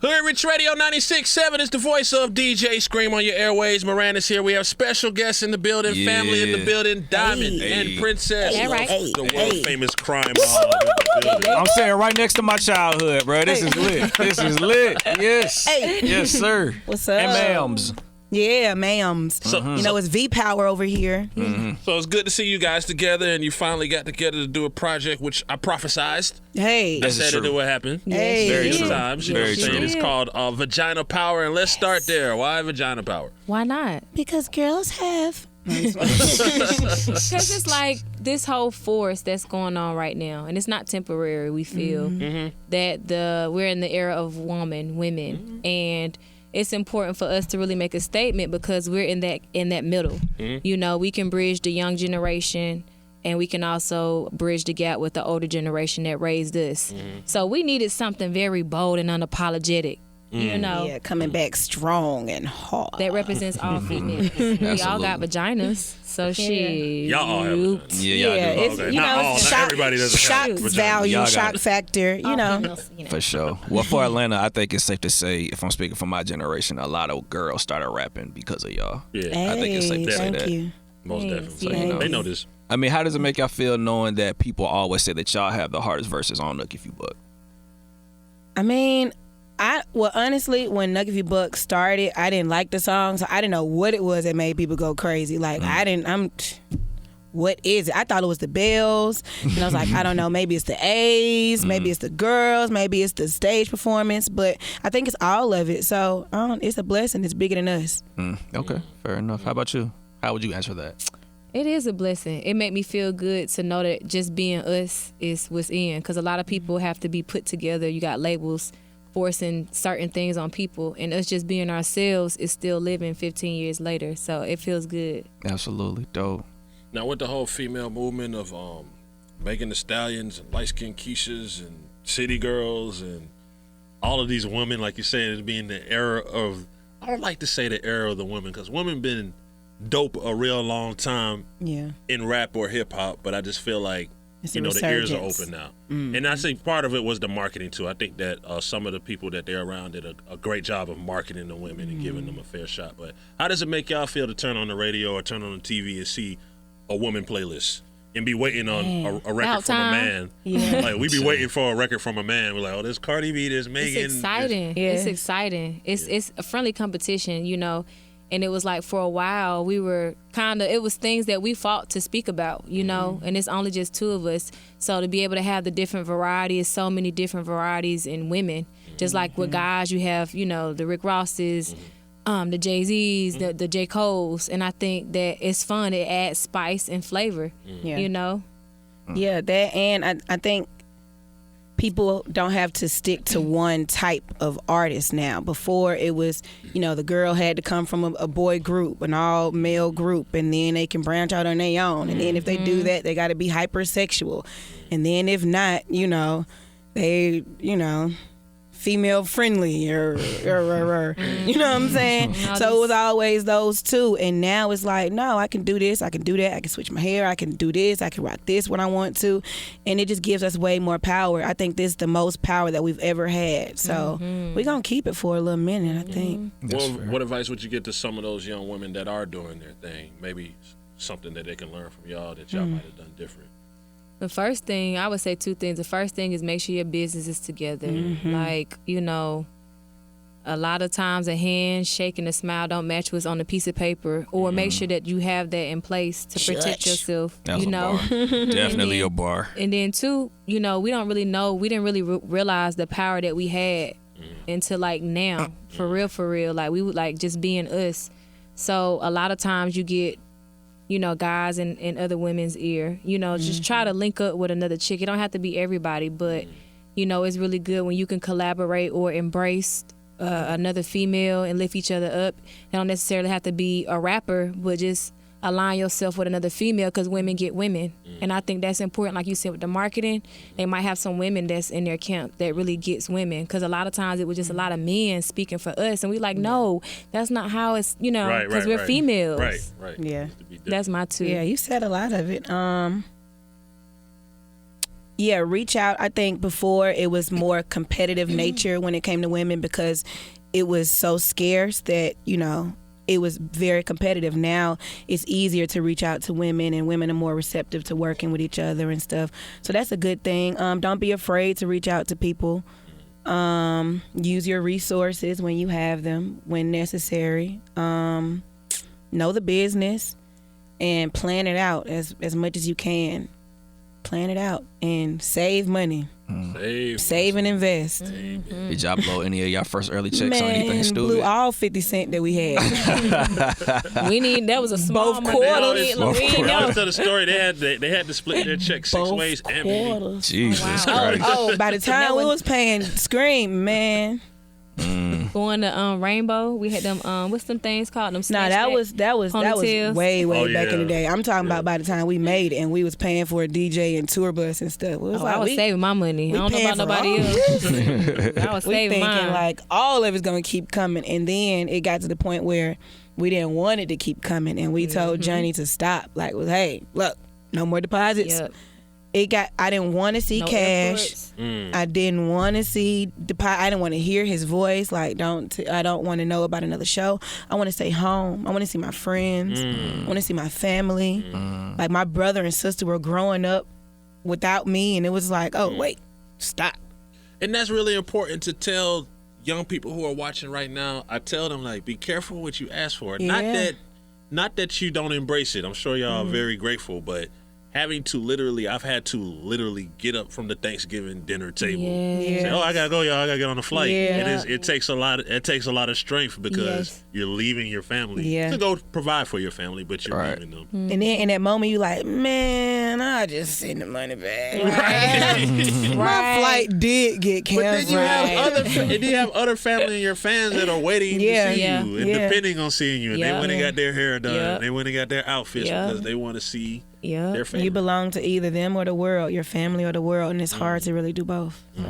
Hoodrich Radio 96.7 is the voice of DJ Scream on your airways. Moran is here. We have special guests in the building, family in the building, Diamond and Princess. The world famous crime mob in the building. I'm saying right next to my childhood, bro. This is lit. This is lit. Yes. Yes, sir. What's up? And ma'ams. Yeah, ma'ams. It's V Power over here. So it's good to see you guys together, and you finally got together to do a project which I prophesized. Hey. I said it would happen. Hey. Very true. Times, Very true. It's called Vagina Power, and let's start there. Why Vagina Power? Why not? Because girls have. Because it's like this whole force that's going on right now, and it's not temporary. We feel that we're in the era of women, and it's important for us to really make a statement because we're in that middle. You know, we can bridge the young generation, and we can also bridge the gap with the older generation that raised us. So we needed something very bold and unapologetic. You know, Yeah, coming back strong and hard. that represents all females. We all got vaginas, so Y'all all have vaginas. Yeah, y'all do. it's, Okay. you Not know, all, not shock, everybody doesn't shock have vaginas. value, Y'all got shock it. factor, you know. For sure. Well, for Atlanta, I think it's safe to say, if I'm speaking for my generation, a lot of girls started rapping because of y'all. Yeah, Hey, I think it's safe to say thank that. you. most Yes, definitely. So, yes. they know this. I mean, how does it make y'all feel knowing that people always say that y'all have the hardest verses on Nook If You Buck? I mean, honestly, when Nuck If You Buck started, I didn't like the song, so I didn't know what it was that made people go crazy. Like, what is it? I thought it was the bells, and I was like, I don't know, maybe it's the A's, maybe it's the girls, maybe it's the stage performance, but I think it's all of it. So it's a blessing. It's bigger than us. Okay, fair enough. How about you? How would you answer that? It is a blessing. It made me feel good to know that just being us is what's in, because a lot of people have to be put together. You got labels forcing certain things on people, and us just being ourselves is still living 15 years later. So it feels good. Absolutely. Dope. Now with the whole female movement of Megan Thee Stallions and light-skinned Keishas and city girls and all of these women, like you said, it's being the era of, I don't like to say the era of the women, because women been dope a real long time in rap or hip-hop, but I just feel like It's the a ears are resurgence. open now. And I think part of it was the marketing too. I think that some of the people that they're around did a great job of marketing the women and giving them a fair shot. But how does it make y'all feel to turn on the radio or turn on the TV and see a woman playlist and be waiting on a record About from a time. man? Yeah. Like we be waiting for a record from a man. We're like, oh, there's Cardi B, there's Megan. It's exciting. It's exciting. It's a friendly competition, you know. And it was like for a while we were it was things that we fought to speak about, you know, and it's only just two of us. So to be able to have the different varieties, so many different varieties in women, just like with guys, you have, you know, the Rick Rosses, the Jay-Z's, the J. Cole's. And I think that it's fun. It adds spice and flavor, you know. Yeah, that, and I think people don't have to stick to one type of artist now. Before it was, you know, the girl had to come from a boy group, an all male group, and then they can branch out on their own. And then if they do that, they got to be hypersexual. And then if not, you know, they, you know, female friendly or you know what I'm saying? So it was always those two, and now it's like, no, I can do this, I can do that, I can switch my hair, I can do this, I can rock this when I want to, and it just gives us way more power. I think this is the most power that we've ever had, so we're gonna keep it for a little minute, I think. Well, what advice would you give to some of those young women that are doing their thing? Maybe something that they can learn from y'all that y'all might have done different. The first thing, I would say two things. The first thing is make sure your business is together. Like, you know, a lot of times a handshake and a smile don't match what's on a piece of paper, or make sure that you have that in place to protect yourself. That's you a know, bar. Definitely a bar. And then two, you know, we didn't really realize the power that we had until like now, for real. Like we would like just being us. So a lot of times you get, you know, guys in other women's ear, you know, just try to link up with another chick. It don't have to be everybody, but, you know, it's really good when you can collaborate or embrace another female and lift each other up. They don't necessarily have to be a rapper, but just align yourself with another female, because women get women. And I think that's important. Like you said, with the marketing, they might have some women that's in their camp that really gets women, because a lot of times it was just a lot of men speaking for us, and we like, no, that's not how it's, you know, because we're females. Right. Yeah. That's my two. Yeah, you said a lot of it. reach out. I think before it was more competitive nature when it came to women because it was so scarce that, you know, it was very competitive. Now it's easier to reach out to women, and women are more receptive to working with each other and stuff. So that's a good thing. Don't be afraid to reach out to people. Use your resources when you have them, when necessary. Know the business and plan it out as much as you can. Plan it out and save money. Save and invest. Did y'all blow any of y'all first early checks on anything stupid? Blew all 50 cents that we had. That was a small Both money. quarters. I always tell the story. They had to split their check 6 ways and me. Jesus Wow. Christ. Oh, by the time we was paying Scream, man. Going to Rainbow, we had them what's them things called? Them Nah, that was ponytails. way back in the yeah. day. I'm talking about by the time we made it and we was paying for a DJ and tour bus and stuff. It was I was saving my money. I don't know paying about for nobody all else. I was we saving thinking mine. like all of it's gonna keep coming, and then it got to the point where we didn't want it to keep coming, and we told Johnny to stop. Like, well, hey, look, no more deposits. Yep. I didn't want to see No cash. imports. I didn't want to see I didn't want to hear his voice. Like, I don't want to know about another show. I want to stay home. I want to see my friends. I want to see my family. Like, my brother and sister were growing up without me, and it was like, oh wait, stop. And that's really important to tell young people who are watching right now. I tell them, like, be careful what you ask for. Yeah. Not that you don't embrace it. I'm sure y'all are very grateful, but I've had to literally get up from the Thanksgiving dinner table. Yes. Say, I gotta go, y'all. I gotta get on a flight. Yeah. It takes a lot of strength because you're leaving your family to go provide for your family, but you're leaving them. And then in that moment, you like, man, I just send the money back. My flight did get But then canceled. you have other family and your fans that are waiting to see Yeah. you and depending on seeing you. And they went and got their hair done. Yeah. They went and got their outfits Yeah. because they want to see Yeah. their family. You belong to either them or the world, your family or the world, and it's hard to really do both. So.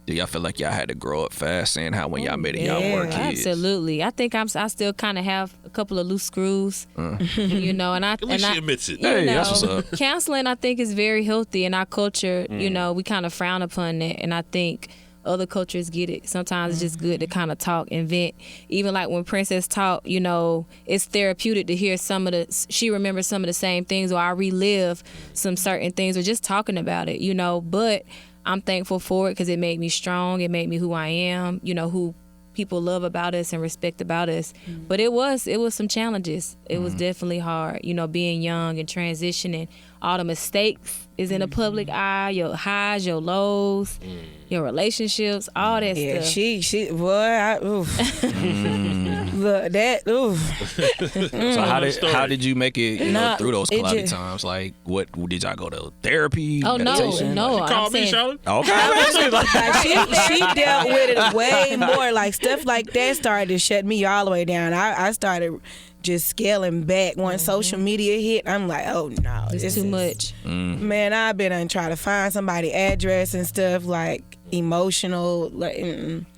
Do y'all feel like y'all had to grow up fast, seeing how when y'all made it, y'all were kids? Absolutely. I think I still kind of have a couple of loose screws, you know, and I At least she admits it. you Hey, know, that's what's up. counseling I think is very healthy in our culture. You know, we kind of frown upon that, and I think other cultures get it. Sometimes it's just good to kind of talk and vent. Even like when Princess talked, you know, it's therapeutic to hear she remembers some of the same things, or I relive some certain things, or just talking about it, you know. But I'm thankful for it because it made me strong. It made me who I am, you know, who people love about us and respect about us. But it was some challenges. It was definitely hard, you know, being young and transitioning. All the mistakes is in the public eye, your highs, your lows, your relationships, all that Yeah, stuff. she, boy, oof. Look, that, oof. So how did you make it, you know, Nah, through those it cloudy just- times? Like, what did y'all go to therapy? Oh, meditation? no. I'm Call me, saying, Charlotte. Okay. Like, she dealt with it way more. Like, stuff like that started to shut me all the way down. I started just scaling back. Once social media hit, I'm like, oh no, it's too much. Man, I've been and try to find somebody's address and stuff, like emotional, like.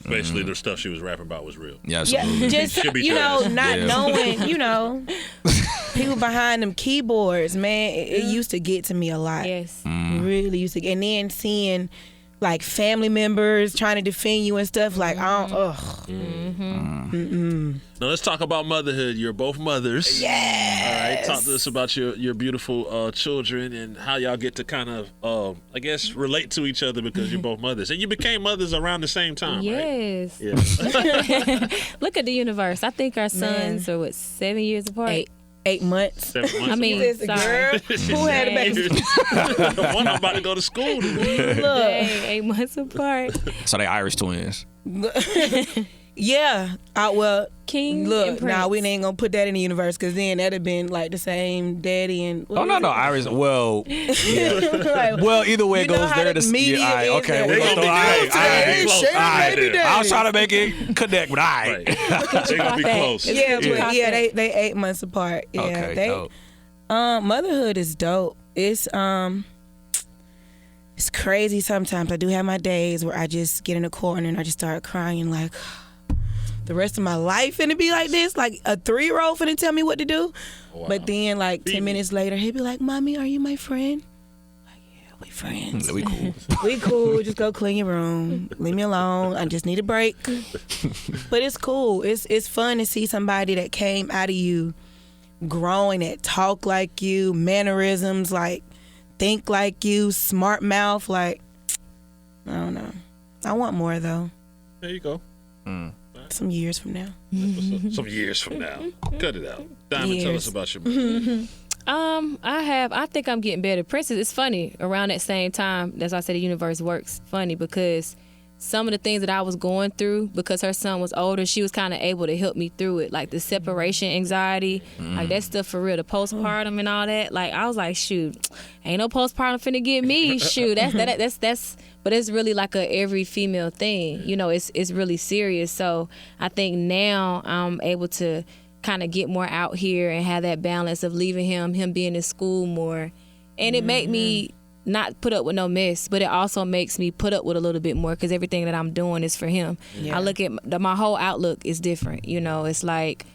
Basically, the stuff she was rapping about was real. Yeah, Yeah, absolutely. just Should be you know, trash. not Yeah. knowing, you know, people behind them keyboards, man. It used to get to me a lot. Yes. Really used to, and then seeing like family members trying to defend you and stuff. Like, I don't. Ugh. Now let's talk about motherhood. You're both mothers. Yes. All right. Talk to us about your beautiful children and how y'all get to kind of, I guess, relate to each other because you're both mothers. And you became mothers around the same time, right? Yes. Yeah. Look at the universe. I think our sons are 7 years apart. 8 months. 7 months. I mean, Listen, sorry. girl, who had a baby? One I'm about to go to school. Look, Dang, 8 months apart. So they Irish twins. yeah. Well, King and look, Prince. nah, we ain't gonna put that in the universe because then that'd have been like the same daddy and. Oh no, Irish. Well, Like, well, either way it You know goes how there. the media all right, is okay, that we're they gonna gonna throw be all close. right. Close. share All right, baby then. daddy. I was trying to make it connect, but all right. Right. They're gonna be close. Yeah, Yeah. but yeah, they 8 months apart. Yeah, Okay, they. dope. Motherhood is dope. It's crazy sometimes. I do have my days where I just get in a corner and I just start crying like the rest of my life finna be like this. Like a 3-year-old finna tell me what to do. Wow. But then like 10 minutes later, he'd be like, "Mommy, are you my friend?" Like, yeah, We friends. We cool. We cool. Just go clean your room. Leave me alone. I just need a break. But it's cool. It's fun to see somebody that came out of you growing, that talk like you, mannerisms, like think like you, smart mouth. Like, I don't know. I want more though. There you go. Some years from now. Some years from now. Cut it out. Diamond, tell us about your movie. I think I'm getting better. Princess, it's funny. Around that same time, that's why I said the universe works. Funny because some of the things that I was going through, because her son was older, she was kind of able to help me through it. Like the separation anxiety, like that stuff for real, the postpartum and all that. Like I was like, shoot, ain't no postpartum finna get me. Shoot, that's. But it's really like a every female thing. You know, it's really serious. So I think now I'm able to kind of get more out here and have that balance of leaving him being in school more. And it made me not put up with no mess, but it also makes me put up with a little bit more because everything that I'm doing is for him. Yeah. I look at my whole outlook is different. You know, it's like,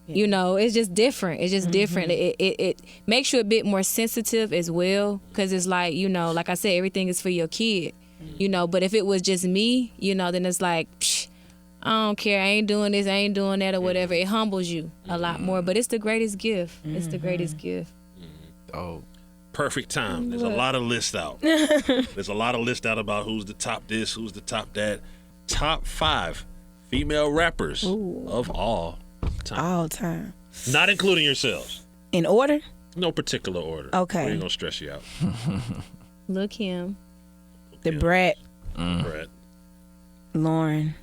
you know, it's just different. It's just different. It makes you a bit more sensitive as well because it's like, you know, like I said, everything is for your kid, you know, but if it was just me, you know, then it's like, psh, I don't care. I ain't doing this. I ain't doing that or whatever. It humbles you a lot more, but it's the greatest gift. It's the greatest gift. Oh, perfect time. There's a lot of lists out. There's a lot of lists out about who's the top this, who's the top that. Top 5 female rappers of all time. All time. Not including yourselves. In order? No particular order. Okay. We ain't gonna stress you out. Look him. The Brat. Brett. Lauren.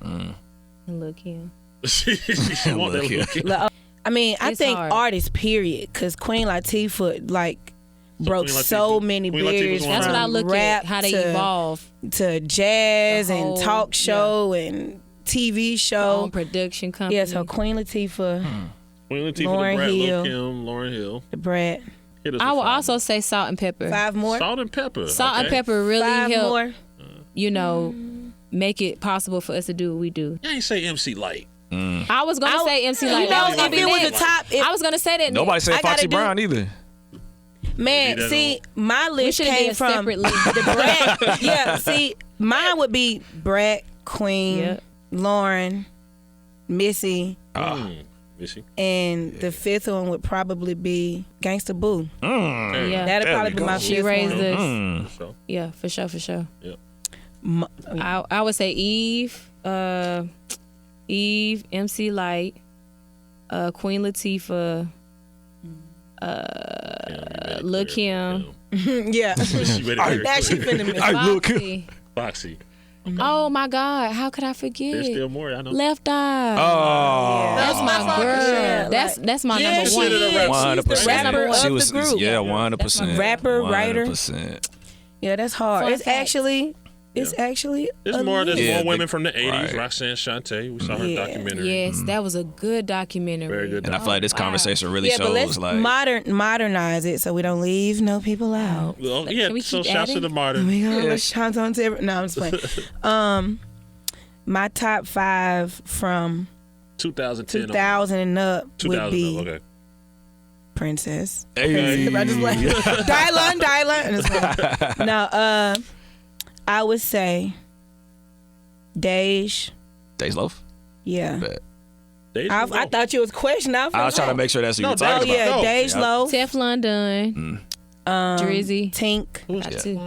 Look him. Look him. I mean, I It's think hard. artists, period, because Queen Latifah, like, broke Queen so Latifah- many Queen barriers. Latifah's From That's what I look rap at, how they to, evolve. to jazz The and whole- talk show and TV Own show. production company. Yeah, so Queen Latifah, Queen Latifah, Lauryn the Brat, Hill. Lil' Kim, Lauryn Hill. the Brat. Hit us I with will 5 also say salt and pepper. 5 more. Salt and pepper. Salt and okay. pepper really 5 help, more. you know, make it possible for us to do what we do. You ain't say MC Light. I was gonna say MC Light. You That know, was gonna if be it was next. the top, I was gonna say that. Nobody next. said I gotta Foxy do- Brown either. Man, that see, my We list should have came did from separately. the Brat. Yeah, see, mine would be Brat, Queen, Yep. Lauren, Missy, Missy. and the 5th one would probably be Gangsta Boo. Yeah, That'd There probably we be go. my she 5th raised one. us. So, Yeah, for sure. yep. I would say Eve, MC Light, Queen Latifah, Lil' Kim, Yeah. She ready to Now she finna miss. Hey, look here. Foxy. Foxy. Oh my God, how could I forget? There's still more. I know. Left Eye. Oh, That's my fucking girl. shit. That's my Yeah, number she one. did a rap. 100%. rapper She of was, the group. yeah, 100%. Rapper, writer. 100%. Yeah, that's hard. Fun It's fact. actually There's a more. There's list. Yeah, more women from the 80s. right. Roxanne Shante. We saw her Yeah. documentary. Yes, that was a good documentary. Very good. And I feel like this conversation really Yeah, but let's shows like modernize it so we don't leave no people out. Well, yeah. Can we So keep shouts to adding? the modern. We gonna shout on to every. No, I'm just playing. My top 5 from 2010. 2000 and up would 2000. be Okay. Princess. Hey. I just like Dylan. And it's like, no, I would say Dej. Days Loaf. Yeah. Bet. Days I Loaf. thought you was questioning. I was trying to make sure that's who No, you were talking Oh Days about. yeah, No. Dej Loaf, Teflon Dunn, Drizzy. Tink. Who's Got that? two.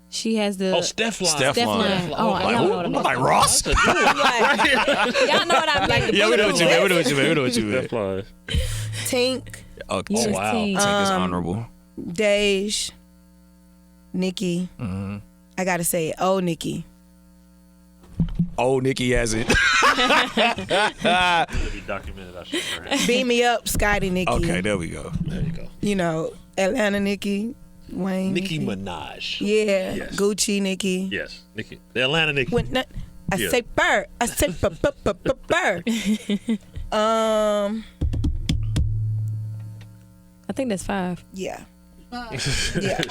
She has the Oh, Stefan. Stefan. Oh, Like, y'all who? know what I mean. Like Ross? Y'all know what I mean. Yeah, we know what you mean. We know what you mean. We know what you mean. Stefan. Tink, Oh, Yes, wow. team. Tank is honorable. Dej, Nikki. I gotta say it. Oh, Nikki. Oh, Nikki has it. Be documented. I should. Beat me up, Scotty Nikki. Okay, there we go. There you go. You know, Atlanta Nikki, Wayne. Nicki Minaj. Yeah, Yes. Gucci Nikki. Yes. Nicki. The Atlanta Nicki. When not, I Yeah. say bird. I say bird. I think that's 5. Yeah.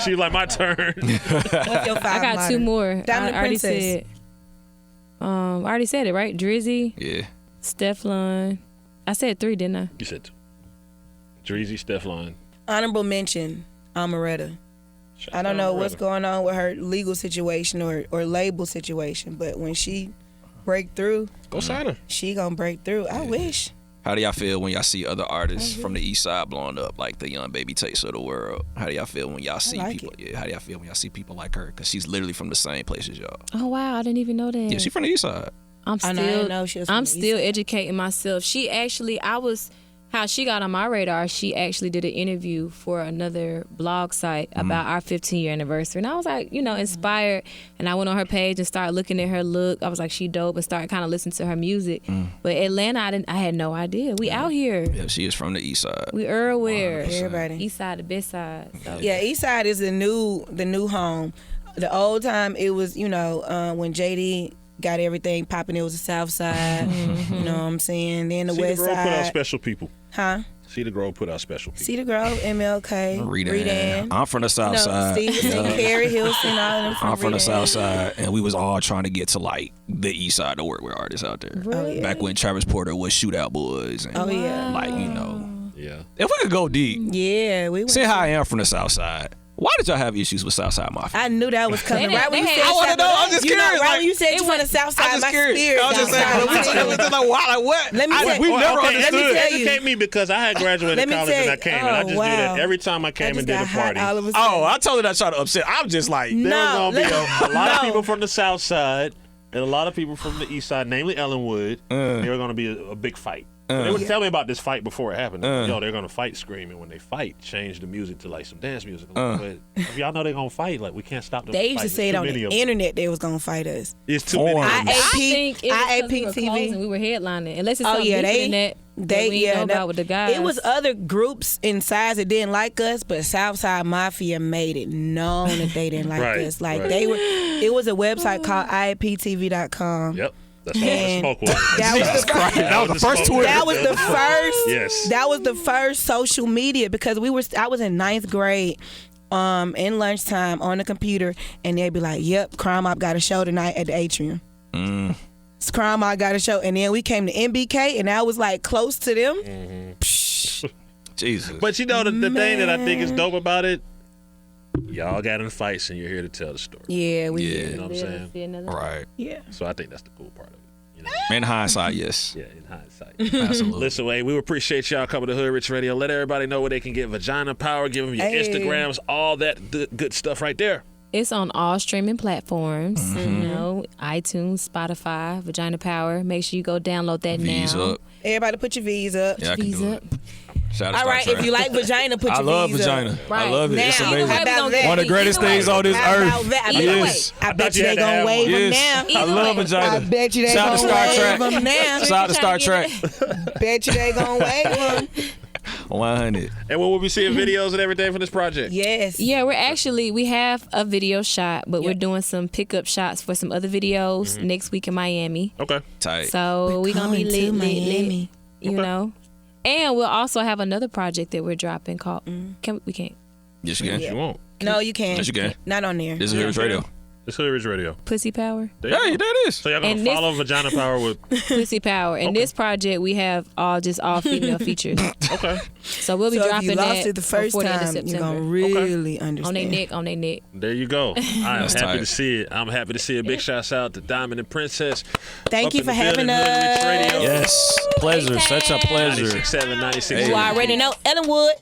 She like my turn. What's your 5 I got 2 more. Diamond I already Princess. said. I already said it, right? Drizzy, Yeah. Steflon. I said 3, didn't I? You said Dreezy, Stefan. Honorable mention, Amaretta. I don't know what's going on with her legal situation or label situation, but when she break through, go sign her. She gonna break through. I wish. How do y'all feel when y'all see other artists from the East Side blowing up, like the Young Baby Taste of the world? How do y'all feel when y'all see people? Yeah, how do y'all feel when y'all see people like her? Because she's literally from the same place as y'all. Oh wow, I didn't even know that. Yeah, she's from the East Side. I'm still educating myself. She actually, how she got on my radar, she actually did an interview for another blog site about our 15-year anniversary. And I was like, inspired. And I went on her page and started looking at her look. I was like, she dope, and started kind of listening to her music. But Atlanta, I had no idea. We out here. Yeah, she is from the East Side. We everywhere. 100%. Everybody. East Side, the best side. So. Yeah, East Side is the new home. The old time, it was, when JD got everything popping, it was the South Side. You know what I'm saying? Then the West Side. Put out special people. Huh? Cedar Grove put out special people. Cedar Grove, MLK, Redan. I'm from the South Side. Stevenson, Carrie Hilson, all of them from I'm from the Redan. South Side, and we was all trying to get to like the East Side to work with artists out there. Really? Back when Travis Porter was Shootout Boys. And like, Yeah. if we could go deep. Yeah, we went. Say how I am from the South Side. Why did y'all have issues with Southside Mafia? I knew that was coming. Right when you said, I want to know. I'm just curious. Right when you said you from the South Side, my spirit. I was just saying. It was just like, wow, like what? Let me tell we you. never Let me understood. tell you. Educate me, because I had graduated college and I came, and I just did it every time I came and did a party. Oh, I told her I tried to upset. I'm just like, There were going to be a lot of people from the South Side and a lot of people from the East Side, namely Ellenwood. There were going to be a big fight. They would tell me about this fight before it happened. Yo, they're going to fight Scream, and when they fight, change the music to like some dance music. But if y'all know they're going to fight, like, we can't stop them. They used to say it on the internet they was going to fight us. It's too many. I think it was IAP we were TV. closing, we were headlining. Unless it's something different than that. We know about with the guys. It was other groups inside that didn't like us, but Southside Mafia made it known that they didn't like us. Like they were. It was a website called IAPTV.com. Yep. That's what the smoke was. That was the first Twitter. That was the first. Yes. That was the first social media, because I was in 9th grade. In lunchtime on the computer, and they'd be like, "Yep, Crime Op got a show tonight at the Atrium." Crime Op got a show, and then we came to MBK, and I was like close to them. Jesus. But the thing that I think is dope about it, y'all got in fights and you're here to tell the story. Yeah, we You did. know what I'm saying? Right. Yeah. So I think that's the cool part of it. In hindsight, yes. Yeah, in hindsight. Absolutely. Listen, we appreciate y'all coming to Hoodrich Radio. Let everybody know where they can get Vagina Power. Give them your Instagrams, all that good stuff right there. It's on all streaming platforms, iTunes, Spotify, Vagina Power. Make sure you go download that V's now. up. Everybody put your V's up. Yeah, I can V's do up. it. Shout out All to right, Star if Trek. you like vagina, put your I love V's vagina. up. I love it. Now, It's how amazing. about that? One of the greatest things on this How earth. about that? Yes. I bet you they had to gonna have wave one. them Yes. now. I love vagina. I bet you they Shout out to gonna Star wave Trek. them now. Shout out to Star Trek. Bet you they gonna wave them. 100. And when we'll be seeing videos and everything from this project. Yes. Yeah, we have a video shot, but we're doing some pickup shots for some other videos next week in Miami. Okay. Tight. So we're gonna be going to lit, Miami. you know. And we'll also have another project that we're dropping called we can't. Yes, you can. You won't. No, you can't. Yes, you can. Not on there. This is Hoodrich Radio. It's Hoodrich Radio. Pussy Power. There you Yeah, go. that is. So y'all gonna And this- follow Vagina Power with Pussy Power. And this project we have all female features. okay. So we'll be So if dropping you that lost it the first before the end of time, you're September. gonna really understand. On their neck. There you go. I am That's happy tight. to see it. I'm happy to see it. Big shouts out to Diamond and Princess. Thank Up you in for the having building, Hoodrich us. Radio. Yes. Pleasure. Such a pleasure. 96.7, 96.7. You already know Ellenwood.